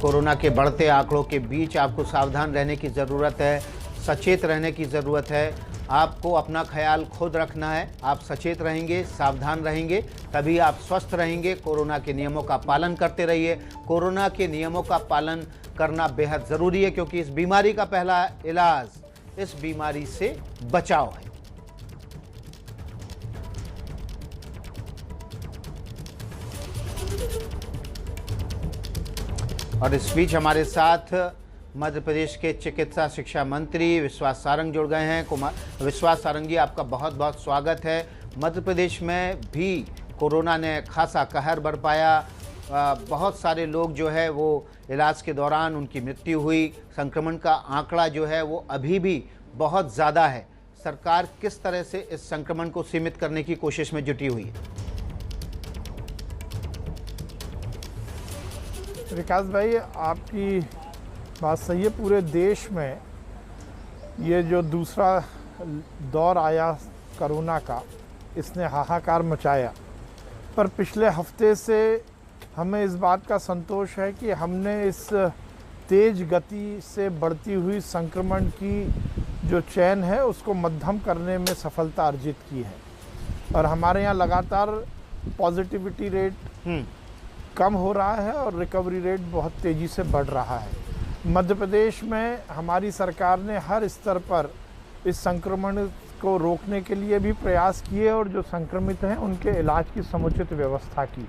Corona के बढ़ते आंकड़ों के बीच आपको सावधान रहने की ज़रूरत है, सचेत रहने की ज़रूरत है। आपको अपना ख्याल खुद रखना है। आप सचेत रहेंगे, सावधान रहेंगे, तभी आप स्वस्थ रहेंगे। कोरोना के नियमों का पालन करते रहिए। कोरोना के नियमों का पालन करना बेहद ज़रूरी है, क्योंकि इस बीमारी का पहला इलाज इस बीमारी से बचाव है। और इस बीच हमारे साथ मध्य प्रदेश के चिकित्सा शिक्षा मंत्री विश्वास सारंग जुड़ गए हैं। विश्वास सारंग जी, आपका बहुत बहुत स्वागत है। मध्य प्रदेश में भी कोरोना ने खासा कहर बरपाया। बहुत सारे लोग जो है वो इलाज के दौरान उनकी मृत्यु हुई। संक्रमण का आंकड़ा जो है वो अभी भी बहुत ज़्यादा है। सरकार किस तरह से इस संक्रमण को सीमित करने की कोशिश में जुटी हुई है? विकास भाई, आपकी बात सही है। पूरे देश में ये जो दूसरा दौर आया कोरोना का, इसने हाहाकार मचाया। पर पिछले हफ्ते से हमें इस बात का संतोष है कि हमने इस तेज गति से बढ़ती हुई संक्रमण की जो चैन है उसको मध्यम करने में सफलता अर्जित की है। और हमारे यहाँ लगातार पॉजिटिविटी रेट कम हो रहा है और रिकवरी रेट बहुत तेज़ी से बढ़ रहा है। मध्य प्रदेश में हमारी सरकार ने हर स्तर पर इस संक्रमण को रोकने के लिए भी प्रयास किए और जो संक्रमित हैं उनके इलाज की समुचित व्यवस्था की।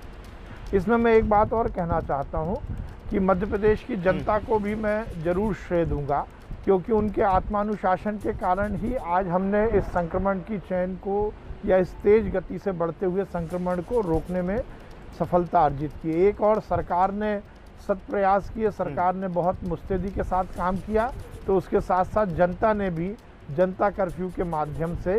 इसमें मैं एक बात और कहना चाहता हूं कि मध्य प्रदेश की जनता को भी मैं ज़रूर श्रेय दूंगा, क्योंकि उनके आत्मानुशासन के कारण ही आज हमने इस संक्रमण की चैन को या इस तेज़ गति से बढ़ते हुए संक्रमण को रोकने में सफलता अर्जित की। एक और सरकार ने सत प्रयास किए, सरकार ने बहुत मुस्तैदी के साथ काम किया, तो उसके साथ साथ जनता ने भी जनता कर्फ्यू के माध्यम से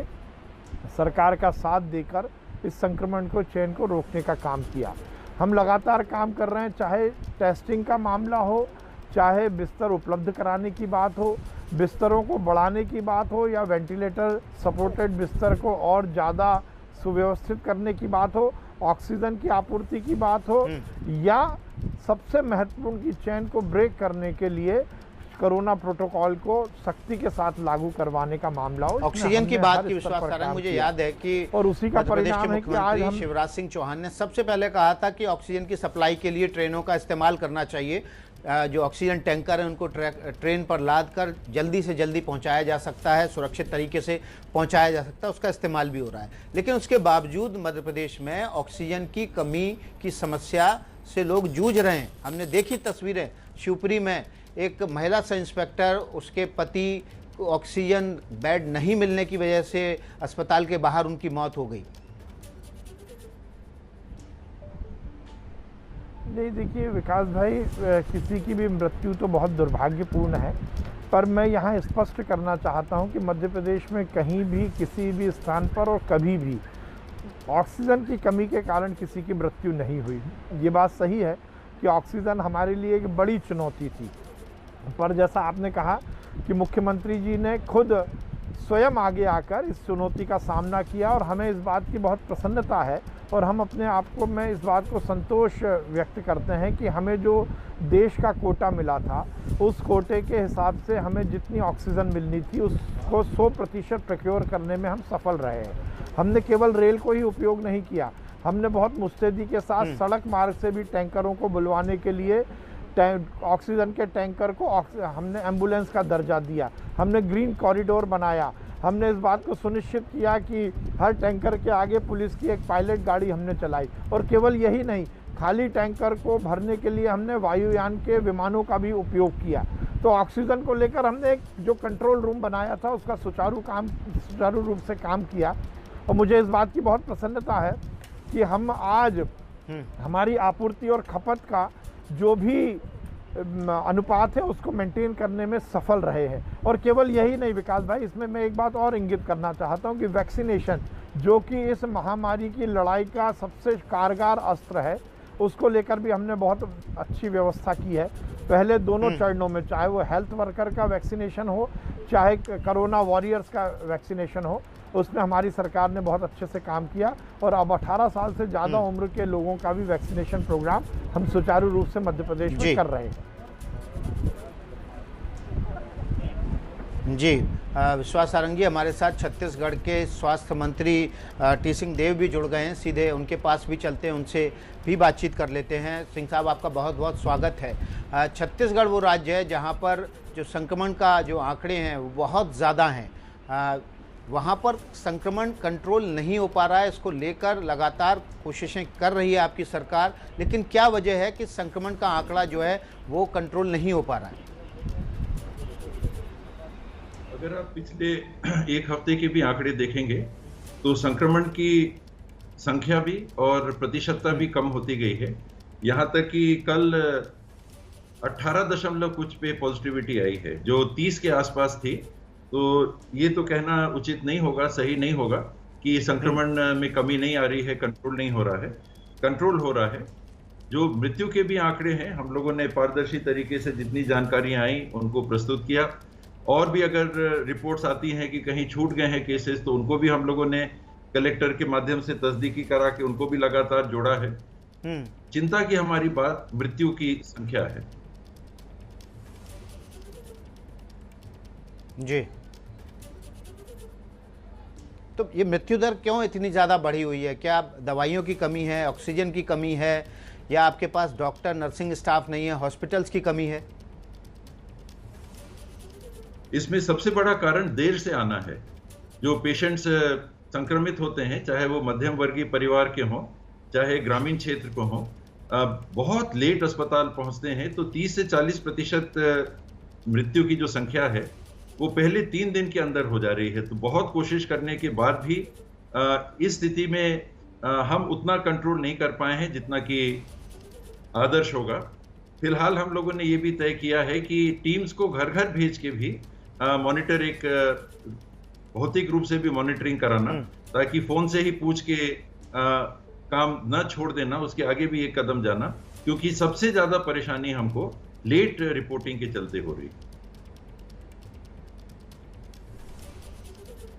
सरकार का साथ देकर इस संक्रमण को चैन को रोकने का काम किया। हम लगातार काम कर रहे हैं, चाहे टेस्टिंग का मामला हो, चाहे बिस्तर उपलब्ध कराने की बात हो, बिस्तरों को बढ़ाने की बात हो, या वेंटिलेटर सपोर्टेड बिस्तर को और ज़्यादा सुव्यवस्थित करने की बात हो, ऑक्सीजन की आपूर्ति की बात हो, या सबसे महत्वपूर्ण की चैन को ब्रेक करने के लिए कोरोना प्रोटोकॉल को सख्ती के साथ लागू करवाने का मामला हो। ऑक्सीजन की बात की विश्वास सारंग, मुझे याद है कि और उसी का परिणाम है कि आज हम शिवराज सिंह चौहान ने सबसे पहले कहा था कि ऑक्सीजन की सप्लाई के लिए ट्रेनों का इस्तेमाल करना चाहिए। जो ऑक्सीजन टैंकर है उनको ट्रेन पर लाद कर जल्दी से जल्दी पहुंचाया जा सकता है, सुरक्षित तरीके से पहुंचाया जा सकता है, उसका इस्तेमाल भी हो रहा है। लेकिन उसके बावजूद मध्य प्रदेश में ऑक्सीजन की कमी की समस्या से लोग जूझ रहे हैं। हमने देखी तस्वीरें, शिवपुरी में एक महिला सब इंस्पेक्टर, उसके पति ऑक्सीजन बेड नहीं मिलने की वजह से अस्पताल के बाहर उनकी मौत हो गई। नहीं, देखिए विकास भाई, किसी की भी मृत्यु तो बहुत दुर्भाग्यपूर्ण है, पर मैं यहाँ स्पष्ट करना चाहता हूँ कि मध्य प्रदेश में कहीं भी किसी भी स्थान पर और कभी भी ऑक्सीजन की कमी के कारण किसी की मृत्यु नहीं हुई। ये बात सही है कि ऑक्सीजन हमारे लिए एक बड़ी चुनौती थी, पर जैसा आपने कहा कि मुख्यमंत्री जी ने खुद स्वयं आगे आकर इस चुनौती का सामना किया, और हमें इस बात की बहुत प्रसन्नता है और हम अपने आप को, मैं इस बात को संतोष व्यक्त करते हैं कि हमें जो देश का कोटा मिला था उस कोटे के हिसाब से हमें जितनी ऑक्सीजन मिलनी थी उसको 100% प्रोक्योर करने में हम सफल रहे हैं। हमने केवल रेल को ही उपयोग नहीं किया, हमने बहुत मुस्तैदी के साथ सड़क मार्ग से भी टैंकरों को बुलवाने के लिए ऑक्सीजन के टैंकर को हमने एम्बुलेंस का दर्जा दिया, हमने ग्रीन कॉरिडोर बनाया, हमने इस बात को सुनिश्चित किया कि हर टैंकर के आगे पुलिस की एक पायलट गाड़ी हमने चलाई। और केवल यही नहीं, खाली टैंकर को भरने के लिए हमने वायुयान के विमानों का भी उपयोग किया। तो ऑक्सीजन को लेकर हमने एक जो कंट्रोल रूम बनाया था उसका सुचारू रूप से काम किया। और मुझे इस बात की बहुत प्रसन्नता है कि हम आज हमारी आपूर्ति और खपत का जो भी अनुपात है उसको मेंटेन करने में सफल रहे हैं। और केवल यही नहीं विकास भाई, इसमें मैं एक बात और इंगित करना चाहता हूं कि वैक्सीनेशन, जो कि इस महामारी की लड़ाई का सबसे कारगर अस्त्र है, उसको लेकर भी हमने बहुत अच्छी व्यवस्था की है। पहले दोनों चरणों में, चाहे वो हेल्थ वर्कर का वैक्सीनेशन हो, चाहे कोरोना वॉरियर्स का वैक्सीनेशन हो, उसमें हमारी सरकार ने बहुत अच्छे से काम किया। और अब 18 साल से ज़्यादा उम्र के लोगों का भी वैक्सीनेशन प्रोग्राम हम सुचारू रूप से मध्य प्रदेश में कर रहे हैं। जी, विश्वास सारंग जी हमारे साथ छत्तीसगढ़ के स्वास्थ्य मंत्री टी सिंह देव भी जुड़ गए हैं। सीधे उनके पास भी चलते हैं, उनसे भी बातचीत कर लेते हैं। सिंह साहब, आपका बहुत बहुत स्वागत है। छत्तीसगढ़ वो राज्य है जहां पर जो संक्रमण का जो आंकड़े हैं वो बहुत ज़्यादा हैं। वहाँ पर संक्रमण कंट्रोल नहीं हो पा रहा है, इसको लेकर लगातार कोशिशें कर रही है आपकी सरकार, लेकिन क्या वजह है कि संक्रमण का आंकड़ा जो है वो कंट्रोल नहीं हो पा रहा है? अगर आप पिछले एक हफ्ते के भी आंकड़े देखेंगे तो संक्रमण की संख्या भी और प्रतिशतता भी कम होती गई है। यहाँ तक कि कल 18 दशमलव कुछ पे पॉजिटिविटी आई है, जो 30 के आसपास थी। तो ये तो कहना उचित नहीं होगा, सही नहीं होगा कि संक्रमण में कमी नहीं आ रही है, कंट्रोल नहीं हो रहा है। कंट्रोल हो रहा है। जो मृत्यु के भी आंकड़े हैं, हम लोगों ने पारदर्शी तरीके से जितनी जानकारियां आई उनको प्रस्तुत किया। और भी अगर रिपोर्ट्स आती हैं कि कहीं छूट गए हैं केसेस, तो उनको भी हम लोगों ने कलेक्टर के माध्यम से तस्दीकी करा के उनको भी लगातार जोड़ा है। चिंता की हमारी बात मृत्यु की संख्या है। जी, तो ये मृत्यु दर क्यों इतनी ज़्यादा बढ़ी हुई है? क्या दवाइयों की कमी है, ऑक्सीजन की कमी है, या आपके पास डॉक्टर नर्सिंग स्टाफ नहीं है, हॉस्पिटल्स की कमी है? इसमें सबसे बड़ा कारण देर से आना है। जो पेशेंट्स संक्रमित होते हैं, चाहे वो मध्यम वर्गीय परिवार के हों, चाहे ग्रामीण क्षेत्र को हों, बहुत लेट अस्पताल पहुंचते हैं। तो 30 से 40% मृत्यु की जो संख्या है वो पहले 3 दिन के अंदर हो जा रही है। तो बहुत कोशिश करने के बाद भी इस स्थिति में हम उतना कंट्रोल नहीं कर पाए हैं जितना कि आदर्श होगा। फिलहाल हम लोगों ने ये भी तय किया है कि टीम्स को घर घर भेज के भी मॉनिटर एक भौतिक रूप से भी मॉनिटरिंग कराना, ताकि फोन से ही पूछ के काम न छोड़ देना, उसके आगे भी एक कदम जाना, क्योंकि सबसे ज्यादा परेशानी हमको लेट रिपोर्टिंग के चलते हो रही।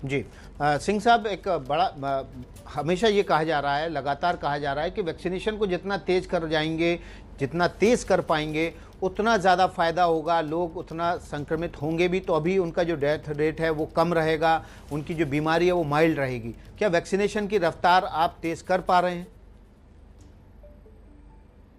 जी, सिंह साहब, एक बड़ा हमेशा ये कहा जा रहा है, लगातार कहा जा रहा है कि वैक्सीनेशन को जितना तेज कर जाएंगे, जितना तेज कर पाएंगे, उतना ज़्यादा फायदा होगा, लोग उतना संक्रमित होंगे भी, तो अभी उनका जो डेथ रेट है वो कम रहेगा, उनकी जो बीमारी है वो माइल्ड रहेगी। क्या वैक्सीनेशन की रफ्तार आप तेज कर पा रहे हैं?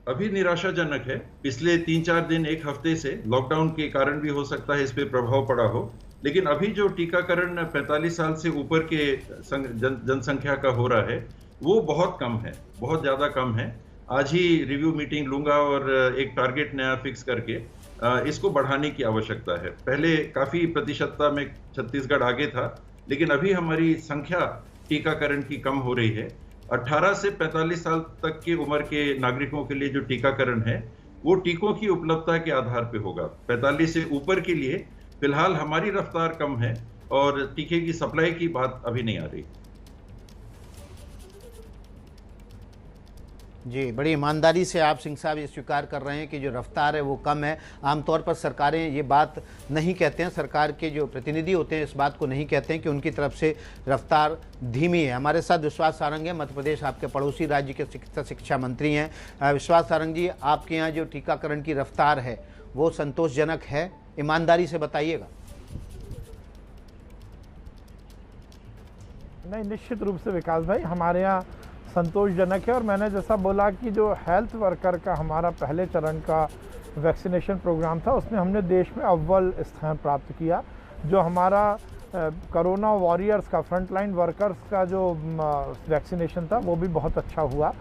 अभी निराशाजनक है। पिछले 3-4 दिन, एक हफ्ते से लॉकडाउन के कारण भी हो सकता है इस पे प्रभाव पड़ा हो, लेकिन अभी जो टीकाकरण 45 साल से ऊपर के जनसंख्या का हो रहा है वो बहुत कम है, बहुत ज्यादा कम है। आज ही रिव्यू मीटिंग लूंगा और एक टारगेट नया फिक्स करके इसको बढ़ाने की आवश्यकता है। पहले काफी प्रतिशतता में छत्तीसगढ़ आगे था, लेकिन अभी हमारी संख्या टीकाकरण की कम हो रही है। 18 से 45 साल तक की उम्र के नागरिकों के लिए जो टीकाकरण है वो टीकों की उपलब्धता के आधार पर होगा। 45 से ऊपर के लिए फिलहाल हमारी रफ्तार कम है और टीके की सप्लाई की बात अभी नहीं आ रही। जी, बड़ी ईमानदारी से आप सिंह साहब ये स्वीकार कर रहे हैं कि जो रफ्तार है वो कम है। आमतौर पर सरकारें ये बात नहीं कहते हैं, सरकार के जो प्रतिनिधि होते हैं इस बात को नहीं कहते हैं कि उनकी तरफ से रफ्तार धीमी है। हमारे साथ विश्वास सारंग है, मध्य प्रदेश आपके पड़ोसी राज्य के शिक्षा मंत्री हैं। विश्वास सारंग जी, आपके यहाँ जो टीकाकरण की रफ्तार है वो संतोषजनक है? ईमानदारी से बताइएगा। नहीं, निश्चित रूप से विकास भाई, हमारे यहाँ संतोषजनक है। और मैंने जैसा बोला कि जो हेल्थ वर्कर का हमारा पहले चरण का वैक्सीनेशन प्रोग्राम था, उसमें हमने देश में अव्वल स्थान प्राप्त किया। जो हमारा कोरोना वॉरियर्स का, फ्रंटलाइन वर्कर्स का जो वैक्सीनेशन था वो भी बहुत अच्छा हुआ।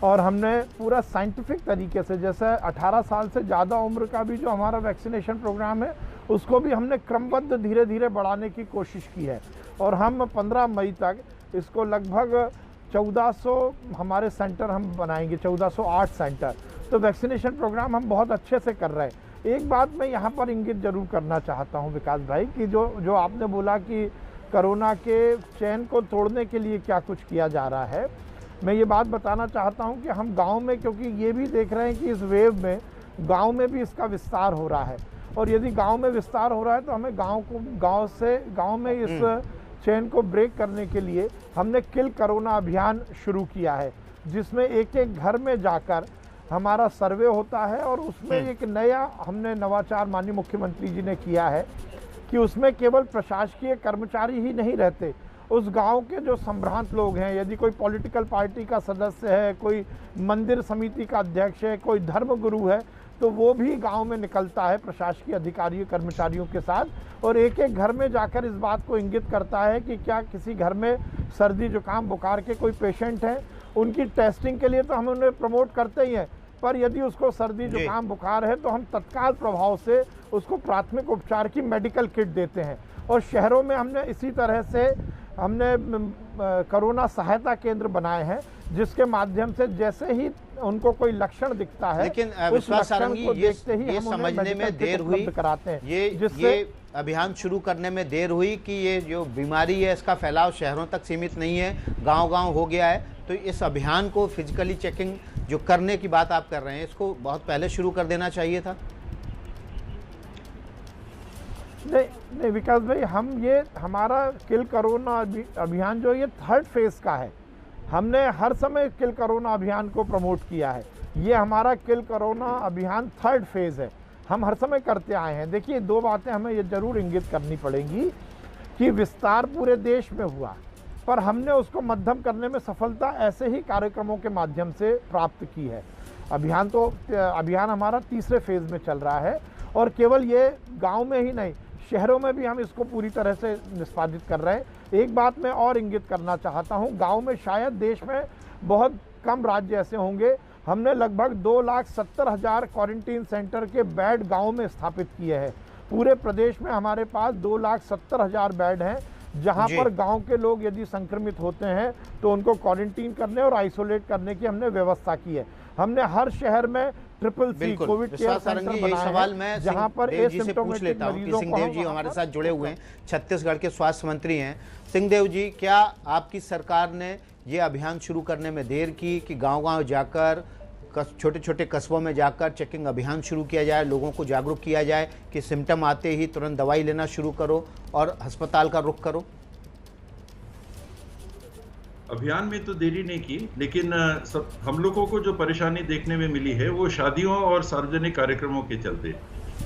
और हमने पूरा साइंटिफिक तरीके से, जैसे 18 साल से ज़्यादा उम्र का भी जो हमारा वैक्सीनेशन प्रोग्राम है उसको भी हमने क्रमबद्ध धीरे धीरे बढ़ाने की कोशिश की है। और हम 15 मई तक इसको लगभग 1400 हमारे सेंटर हम बनाएंगे, 1408 सेंटर। तो वैक्सीनेशन प्रोग्राम हम बहुत अच्छे से कर रहे हैं। एक बात मैं यहाँ पर इंगित जरूर करना चाहता हूँ विकास भाई, कि जो आपने बोला कि कोरोना के चैन को तोड़ने के लिए क्या कुछ किया जा रहा है, मैं ये बात बताना चाहता हूँ कि हम गांव में, क्योंकि ये भी देख रहे हैं कि इस वेव में गांव में भी इसका विस्तार हो रहा है। और यदि गांव में विस्तार हो रहा है तो हमें गांव में इस चेन को ब्रेक करने के लिए हमने किल कोरोना अभियान शुरू किया है, जिसमें एक एक घर में जाकर हमारा सर्वे होता है। और उसमें एक नया हमने नवाचार माननीय मुख्यमंत्री जी ने किया है कि उसमें केवल प्रशासकीय कर्मचारी ही नहीं रहते, उस गांव के जो संभ्रांत लोग हैं, यदि कोई पॉलिटिकल पार्टी का सदस्य है, कोई मंदिर समिति का अध्यक्ष है, कोई धर्मगुरु है, तो वो भी गांव में निकलता है प्रशासकीय अधिकारियों कर्मचारियों के साथ और एक एक घर में जाकर इस बात को इंगित करता है कि क्या किसी घर में सर्दी जुकाम बुखार के कोई पेशेंट हैं। उनकी टेस्टिंग के लिए तो हम उन्हें प्रमोट करते ही हैं, पर यदि उसको सर्दी जुकाम बुखार है तो हम तत्काल प्रभाव से उसको प्राथमिक उपचार की मेडिकल किट देते हैं। और शहरों में हमने इसी तरह से कोरोना सहायता केंद्र बनाए हैं, जिसके माध्यम से जैसे ही उनको कोई लक्षण दिखता है, लेकिन उस विश्वास लक्षण सारंगी को देखते ही ये हम उन्हें समझने मेडिकल में किट देर हुई, उपलब्ध कराते हैं, ये अभियान शुरू करने में देर हुई कि ये जो बीमारी है इसका फैलाव शहरों तक सीमित नहीं है, गांव-गांव हो गया है। तो इस अभियान को फिजिकली चेकिंग जो करने की बात आप कर रहे हैं, इसको बहुत पहले शुरू कर देना चाहिए था। नहीं विकास भाई, हमारा किल कोरोना अभियान जो ये 3rd फेज का है। हमने हर समय किल कोरोना अभियान को प्रमोट किया है। ये हमारा किल कोरोना अभियान 3rd फेज है, हम हर समय करते आए हैं। देखिए, 2 बातें हमें ये जरूर इंगित करनी पड़ेंगी कि विस्तार पूरे देश में हुआ, पर हमने उसको मध्यम करने में सफलता ऐसे ही कार्यक्रमों के माध्यम से प्राप्त की है। अभियान हमारा 3रे फेज में चल रहा है और केवल ये गांव में ही नहीं, शहरों में भी हम इसको पूरी तरह से निष्पादित कर रहे हैं। एक बात मैं और इंगित करना चाहता हूं, गांव में शायद देश में बहुत कम राज्य ऐसे होंगे, हमने लगभग 2,70,000 क्वारंटीन सेंटर के बेड गांव में स्थापित किए हैं। पूरे प्रदेश में हमारे पास 2,70,000 बेड हैं, जहां पर गांव के लोग यदि संक्रमित होते हैं तो उनको क्वारंटीन करने और आइसोलेट करने की हमने व्यवस्था की है। हमने हर शहर में CCC कोविड केयर सेंटर बनाए हैं, जहां पर एसिम्प्टोमेटिक मरीजों को सिंहदेव जी हमारे साथ जुड़े हुए हैं, छत्तीसगढ़ के स्वास्थ्य मंत्री हैं। सिंहदेव जी, क्या आपकी सरकार ने ये अभियान शुरू करने में देर की कि गांव-गांव जाकर छोटे छोटे कस्बों में जाकर चेकिंग अभियान शुरू किया जाए, लोगों को जागरूक किया जाए कि सिम्टम आते ही तुरंत दवाई लेना शुरू करो और अस्पताल का रुख करो? अभियान में तो देरी नहीं की, लेकिन हम लोगों को जो परेशानी देखने में मिली है वो शादियों और सार्वजनिक कार्यक्रमों के चलते।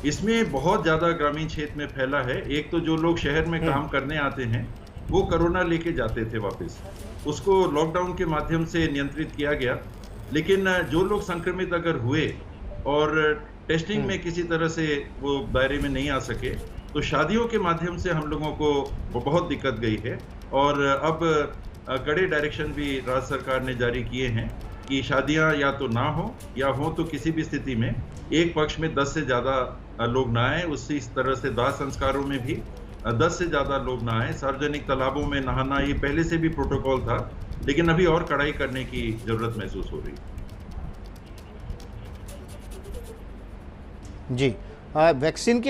इसमें बहुत ज़्यादा ग्रामीण क्षेत्र में फैला है। एक तो जो लोग शहर में काम करने आते हैं वो कोरोना लेके जाते थे वापस, उसको लॉकडाउन के माध्यम से नियंत्रित किया गया। लेकिन जो लोग संक्रमित अगर हुए और टेस्टिंग में किसी तरह से वो दायरे में नहीं आ सके, तो शादियों के माध्यम से हम लोगों को बहुत दिक्कत गई है। और अब कड़े डायरेक्शन भी राज्य सरकार ने जारी किए हैं कि शादियां या तो ना हो या हो तो किसी भी स्थिति में एक पक्ष में 10 से ज़्यादा लोग ना आए। उसी तरह से दाह संस्कारों में भी 10 से ज़्यादा लोग ना आए। सार्वजनिक तालाबों में नहाना ये पहले से भी प्रोटोकॉल था, लेकिन अभी और कड़ाई करने की जरूरत महसूस हो रही है। जी, वैक्सीनेशन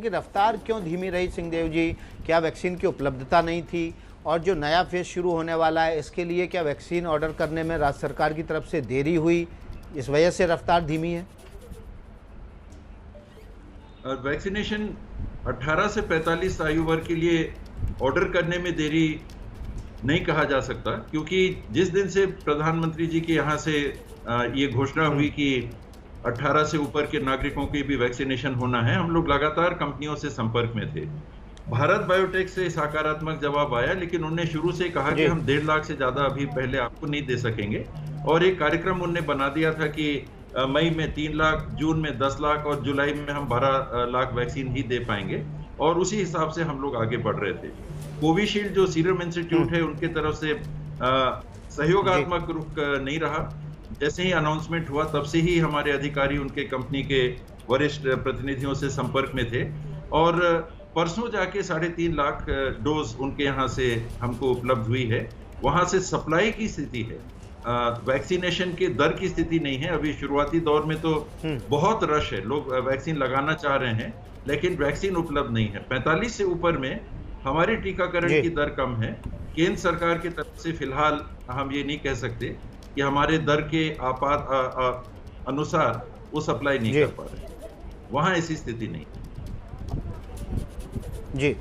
की रफ्तार क्यों धीमी रही सिंहदेव जी? क्या वैक्सीन की उपलब्धता नहीं थी? और जो नया फेज शुरू होने वाला है इसके लिए क्या वैक्सीन ऑर्डर करने में राज्य सरकार की तरफ से देरी हुई, इस वजह से रफ्तार धीमी है? वैक्सीनेशन 18 से 45 आयु वर्ग के लिए ऑर्डर करने में देरी नहीं कहा जा सकता, क्योंकि जिस दिन से प्रधानमंत्री जी के यहाँ से ये घोषणा हुई कि 18 से ऊपर के नागरिकों की भी वैक्सीनेशन होना है, हम लोग लगातार कंपनियों से संपर्क में थे। भारत बायोटेक से सकारात्मक जवाब आया, लेकिन उन्होंने शुरू से कहा कि हम 1.5 लाख से ज्यादा अभी पहले आपको नहीं दे सकेंगे। और एक कार्यक्रम उन्होंने बना दिया था कि मई में 3 लाख, जून में 10 लाख और जुलाई में हम 12 लाख वैक्सीन ही दे पाएंगे। और उसी हिसाब से हम लोग आगे बढ़ रहे थे। कोविशील्ड जो सीरम इंस्टीट्यूट है उनके तरफ से सहयोगात्मक रुख नहीं रहा। जैसे ही अनाउंसमेंट हुआ तब से ही हमारे अधिकारी उनके कंपनी के वरिष्ठ प्रतिनिधियों से संपर्क में थे और परसों जाके 3.5 लाख डोज उनके यहाँ से हमको उपलब्ध हुई है। वहाँ से सप्लाई की स्थिति है, वैक्सीनेशन के दर की स्थिति नहीं है। अभी शुरुआती दौर में तो बहुत रश है, लोग वैक्सीन लगाना चाह रहे हैं, लेकिन वैक्सीन उपलब्ध नहीं है। 45 से ऊपर में हमारी टीकाकरण की दर कम है। केंद्र सरकार की तरफ से फिलहाल हम ये नहीं कह सकते कि हमारे दर के आपात अनुसार वो सप्लाई नहीं कर पा रहे, वहाँ ऐसी स्थिति नहीं। जी,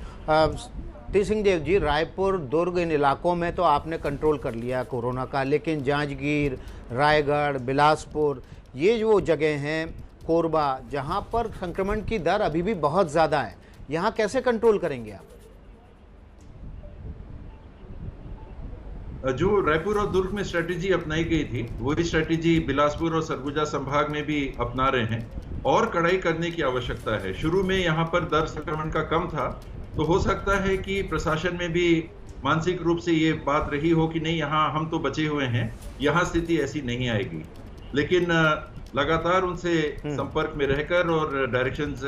टी सिंहदेव जी, रायपुर, दुर्ग, इन इलाकों में तो आपने कंट्रोल कर लिया कोरोना का, लेकिन जांजगीर, रायगढ़, बिलासपुर, ये जो जगह हैं, कोरबा, जहां पर संक्रमण की दर अभी भी बहुत ज़्यादा है, यहाँ कैसे कंट्रोल करेंगे आप? जो रायपुर और दुर्ग में स्ट्रेटेजी अपनाई गई थी, वही स्ट्रेटेजी बिलासपुर और सरगुजा संभाग में भी अपना रहे हैं और कड़ाई करने की आवश्यकता है। शुरू में यहाँ पर दर संक्रमण का कम था, तो हो सकता है कि प्रशासन में भी मानसिक रूप से ये बात रही हो कि नहीं, यहाँ हम तो बचे हुए हैं, यहाँ स्थिति ऐसी नहीं आएगी। लेकिन लगातार उनसे संपर्क में रहकर और डायरेक्शंस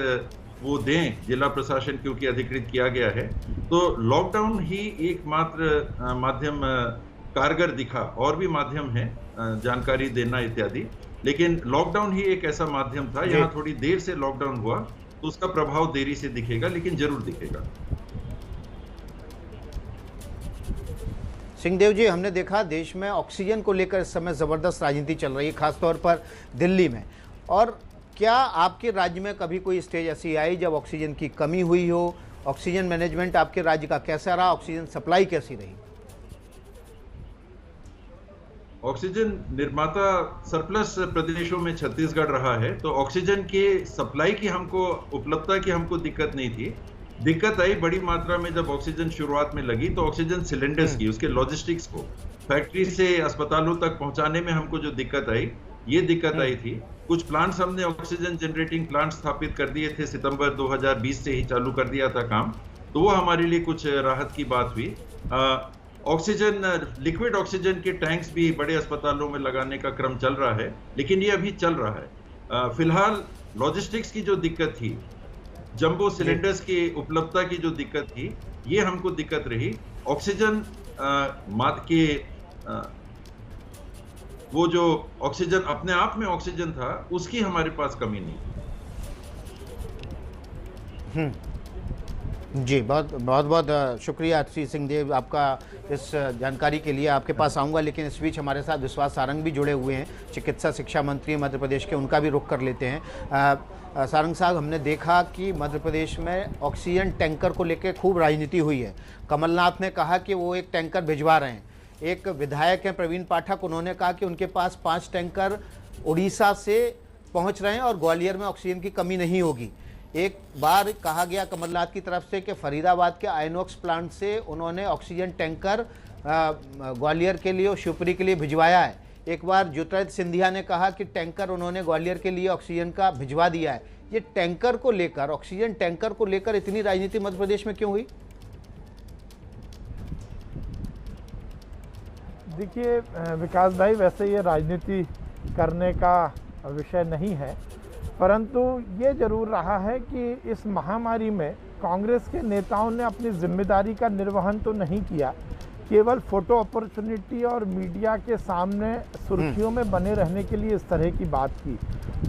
वो दें जिला प्रशासन, क्योंकि अधिकृत किया गया है, तो लॉकडाउन ही एकमात्र माध्यम कारगर दिखा। और भी माध्यम है जानकारी देना इत्यादि, लेकिन लॉकडाउन ही एक ऐसा माध्यम था। यहाँ थोड़ी देर से लॉकडाउन हुआ तो उसका प्रभाव देरी से दिखेगा, लेकिन जरूर दिखेगा। सिंहदेव जी, हमने देखा देश में ऑक्सीजन को लेकर इस समय ज़बरदस्त राजनीति चल रही है, खासतौर पर दिल्ली में। और क्या आपके राज्य में कभी कोई स्टेज ऐसी आई जब ऑक्सीजन की कमी हुई हो? ऑक्सीजन मैनेजमेंट आपके राज्य का कैसा रहा? ऑक्सीजन सप्लाई कैसी रही? ऑक्सीजन निर्माता सरप्लस प्रदेशों में छत्तीसगढ़ रहा है, तो ऑक्सीजन के सप्लाई की हमको, उपलब्धता की हमको दिक्कत नहीं थी। दिक्कत आई बड़ी मात्रा में जब ऑक्सीजन शुरुआत में लगी, तो ऑक्सीजन सिलेंडर्स की, उसके लॉजिस्टिक्स को फैक्ट्री से अस्पतालों तक पहुंचाने में हमको जो दिक्कत आई, ये दिक्कत आई थी। कुछ प्लांट्स हमने ऑक्सीजन जनरेटिंग प्लांट स्थापित कर दिए थे, सितंबर 2020 से ही चालू कर दिया था काम, तो वो हमारे लिए कुछ राहत की बात हुई। ऑक्सीजन, लिक्विड ऑक्सीजन के टैंक्स भी बड़े अस्पतालों में लगाने का क्रम चल रहा है, लेकिन ये अभी चल रहा है। फिलहाल लॉजिस्टिक्स की जो दिक्कत थी, जंबो सिलेंडर्स की उपलब्धता की जो दिक्कत थी, ये हमको दिक्कत रही। ऑक्सीजन वो जो ऑक्सीजन अपने आप में ऑक्सीजन था, उसकी हमारे पास कमी नहीं। जी, बहुत बहुत शुक्रिया श्री सिंहदेव आपका इस जानकारी के लिए। आपके पास आऊँगा, लेकिन इस बीच हमारे साथ विश्वास सारंग भी जुड़े हुए हैं, चिकित्सा शिक्षा मंत्री मध्य प्रदेश के, उनका भी रुख कर लेते हैं। सारंग साहब, हमने देखा कि मध्य प्रदेश में ऑक्सीजन टैंकर को लेकर खूब राजनीति हुई है। कमलनाथ ने कहा कि वो एक टैंकर भिजवा रहे हैं। एक विधायक हैं प्रवीण पाठक, उन्होंने कहा कि उनके पास 5 टैंकर उड़ीसा से पहुंच रहे हैं और ग्वालियर में ऑक्सीजन की कमी नहीं होगी। एक बार कहा गया कमलनाथ की तरफ से कि फरीदाबाद के आइनॉक्स प्लांट से उन्होंने ऑक्सीजन टैंकर ग्वालियर के लिए और शिवपुरी के लिए भिजवाया है। एक बार ज्योतिरादित्य सिंधिया ने कहा कि टैंकर उन्होंने ग्वालियर के लिए ऑक्सीजन का भिजवा दिया है। ये टैंकर को लेकर, ऑक्सीजन टैंकर को लेकर इतनी राजनीति मध्य प्रदेश में क्यों हुई? देखिए विकास भाई, वैसे ये राजनीति करने का विषय नहीं है, परंतु ये जरूर रहा है कि इस महामारी में कांग्रेस के नेताओं ने अपनी जिम्मेदारी का निर्वहन तो नहीं किया, केवल फोटो अपॉर्चुनिटी और मीडिया के सामने सुर्खियों में बने रहने के लिए इस तरह की बात की।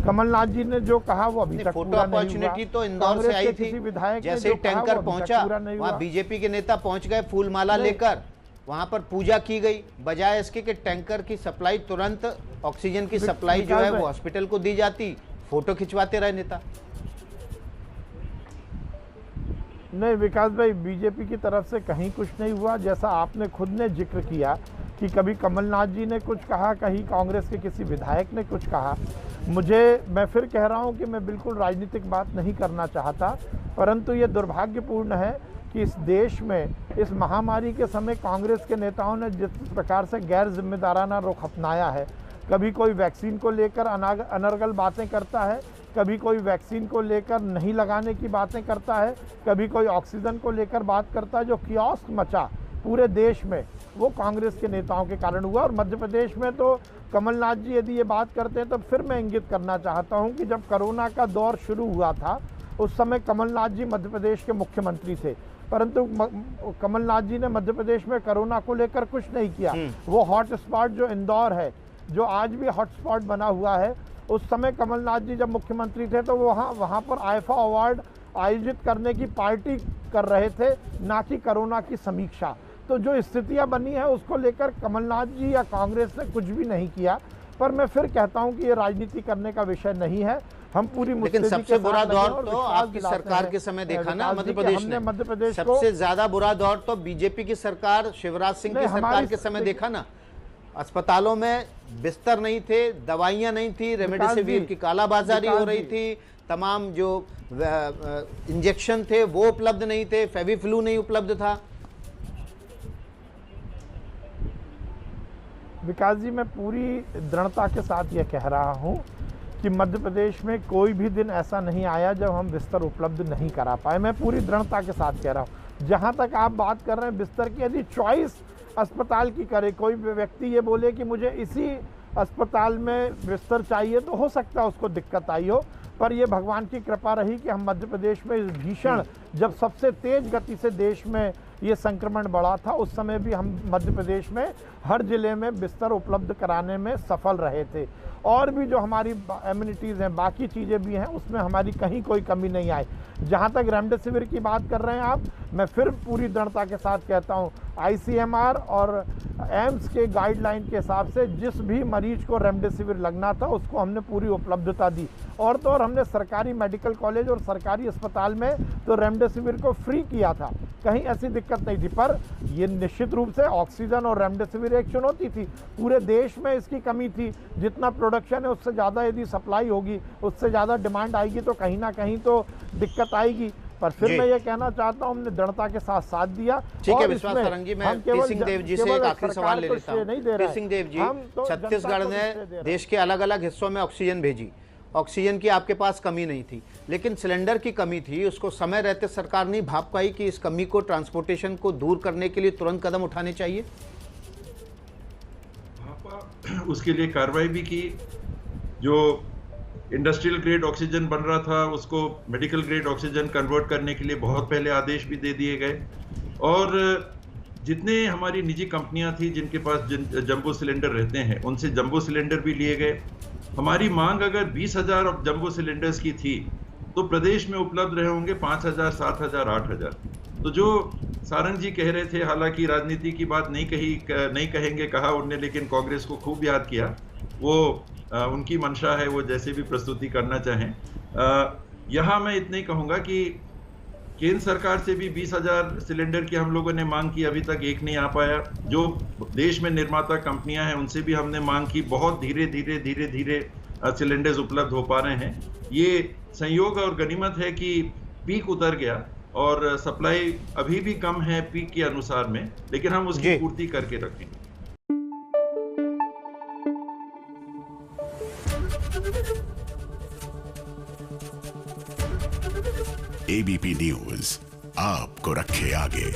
कमलनाथ जी ने जो कहा वो अभी तक फोटो अपॉर्चुनिटी तो इंदौर से आई थी, जैसे ही टैंकर पहुंचा वहाँ बीजेपी के नेता पहुंच गए फूल माला लेकर, वहां पर पूजा की गई, बजाय इसके कि टैंकर की सप्लाई तुरंत, ऑक्सीजन की सप्लाई जो है वो हॉस्पिटल को दी जाती, फोटो खिंचवाते रहे नेता। नहीं विकास भाई, बीजेपी की तरफ से कहीं कुछ नहीं हुआ। जैसा आपने खुद ने जिक्र किया कि कभी कमलनाथ जी ने कुछ कहा, कहीं कांग्रेस के किसी विधायक ने कुछ कहा। मैं फिर कह रहा हूं कि मैं बिल्कुल राजनीतिक बात नहीं करना चाहता, परंतु ये दुर्भाग्यपूर्ण है कि इस देश में इस महामारी के समय कांग्रेस के नेताओं ने जिस प्रकार से गैर जिम्मेदाराना रुख अपनाया है, कभी कोई वैक्सीन को लेकर अनर्गल बातें करता है, कभी कोई वैक्सीन को लेकर नहीं लगाने की बातें करता है, कभी कोई ऑक्सीजन को लेकर बात करता है। जो कियोस्क मचा पूरे देश में वो कांग्रेस के नेताओं के कारण हुआ। और मध्य प्रदेश में तो कमलनाथ जी यदि ये बात करते हैं तो फिर मैं इंगित करना चाहता हूँ कि जब कोरोना का दौर शुरू हुआ था उस समय कमलनाथ जी मध्य प्रदेश के मुख्यमंत्री थे, परंतु कमलनाथ जी ने मध्य प्रदेश में कोरोना को लेकर कुछ नहीं किया। वो हॉटस्पॉट जो इंदौर है, जो आज भी हॉटस्पॉट बना हुआ है, उस समय कमलनाथ जी जब मुख्यमंत्री थे तो वहाँ पर आईफा अवार्ड आयोजित करने की पार्टी कर रहे थे, ना कि कोरोना की समीक्षा। तो जो स्थितियां बनी है उसको लेकर कमलनाथ जी या कांग्रेस ने कुछ भी नहीं किया। पर मैं फिर कहता हूं कि ये राजनीति करने का विषय नहीं है। हम पूरी, लेकिन सबसे बुरा दौर तो आपकी सरकार के समय देखा ना मध्य प्रदेश ने। मध्य प्रदेश सबसे ज्यादा बुरा दौर तो बीजेपी की सरकार, शिवराज सिंह की सरकार के समय देखा ना। अस्पतालों में बिस्तर नहीं थे, दवाइयां नहीं थी, रेमडेसिविर की कालाबाजारी हो रही थी, तमाम जो इंजेक्शन थे वो उपलब्ध नहीं थे, फेविफ्लू नहीं उपलब्ध था? विकास जी, मैं पूरी दृढ़ता के साथ ये कह रहा हूँ कि मध्य प्रदेश में कोई भी दिन ऐसा नहीं आया जब हम बिस्तर उपलब्ध नहीं करा पाए। मैं पूरी दृढ़ता के साथ कह रहा हूँ। जहाँ तक आप बात कर रहे हैं बिस्तर की, यदि चॉइस अस्पताल की करे, कोई भी व्यक्ति ये बोले कि मुझे इसी अस्पताल में बिस्तर चाहिए, तो हो सकता है उसको दिक्कत आई हो, पर ये भगवान की कृपा रही कि हम मध्य प्रदेश में इस भीषण, जब सबसे तेज गति से देश में ये संक्रमण बढ़ा था, उस समय भी हम मध्य प्रदेश में हर जिले में बिस्तर उपलब्ध कराने में सफल रहे थे। और भी जो हमारी एम्यूनिटीज़ हैं, बाकी चीज़ें भी हैं, उसमें हमारी कहीं कोई कमी नहीं आई। जहाँ तक रेमडेसिविर की बात कर रहे हैं आप, मैं फिर पूरी दृढ़ता के साथ कहता हूँ, ICMR और एम्स के गाइडलाइन के हिसाब से जिस भी मरीज को रेमडेसिविर लगना था उसको हमने पूरी उपलब्धता दी। और तो और हमने सरकारी मेडिकल कॉलेज और सरकारी अस्पताल में तो रेमडेसिविर को फ्री किया था, कहीं ऐसी दिक्कत नहीं थी। पर ये निश्चित रूप से ऑक्सीजन और रेमडेसिविर एक चुनौती थी, पूरे देश में इसकी कमी थी। जितना प्रोडक्शन है उससे ज़्यादा यदि सप्लाई होगी, उससे ज़्यादा डिमांड आएगी, तो कहीं ना कहीं तो दिक्कत आएगी। पर फिर मैं ये कहना चाहता हूँ, हमने दृढ़ता के साथ साथ दिया। ठीक है विश्वास सारंगी, मैं टी सिंह देव जी से एक आखिरी सवाल ले लेता हूँ। टी सिंह देव जी, छत्तीसगढ़ ने देश के अलग अलग हिस्सों में ऑक्सीजन भेजी, ऑक्सीजन की आपके पास कमी नहीं थी, लेकिन सिलेंडर की कमी थी। उसको समय रहते सरकार नहीं भाप पाई कि इस कमी को, ट्रांसपोर्टेशन को दूर करने के लिए तुरंत कदम उठाने चाहिए? उसके लिए कार्रवाई भी की। जो इंडस्ट्रियल ग्रेड ऑक्सीजन बन रहा था उसको मेडिकल ग्रेड ऑक्सीजन कन्वर्ट करने के लिए बहुत पहले आदेश भी दे दिए गए। और जितने हमारी निजी कंपनियां थी जिनके पास जंबो सिलेंडर रहते हैं, उनसे जंबो सिलेंडर भी लिए गए। हमारी मांग अगर 20,000 जंबो सिलेंडर्स की थी तो प्रदेश में उपलब्ध रहे होंगे 5,000, 7,000, 8,000। तो जो सारंग जी कह रहे थे, हालांकि राजनीति की बात नहीं कहेंगे, कहा उनने, लेकिन कांग्रेस को खूब याद किया। वो उनकी मंशा है, वो जैसे भी प्रस्तुति करना चाहें। यहाँ मैं इतना ही कहूँगा कि केंद्र सरकार से भी 20,000 सिलेंडर की हम लोगों ने मांग की, अभी तक एक नहीं आ पाया। जो देश में निर्माता कंपनियां हैं उनसे भी हमने मांग की, बहुत धीरे धीरे सिलेंडर्स उपलब्ध हो पा रहे हैं। ये संयोग और गनीमत है कि पीक उतर गया और सप्लाई अभी भी कम है पीक के अनुसार में, लेकिन हम उसकी पूर्ति करके रखेंगे। ABP न्यूज आपको रखे आगे।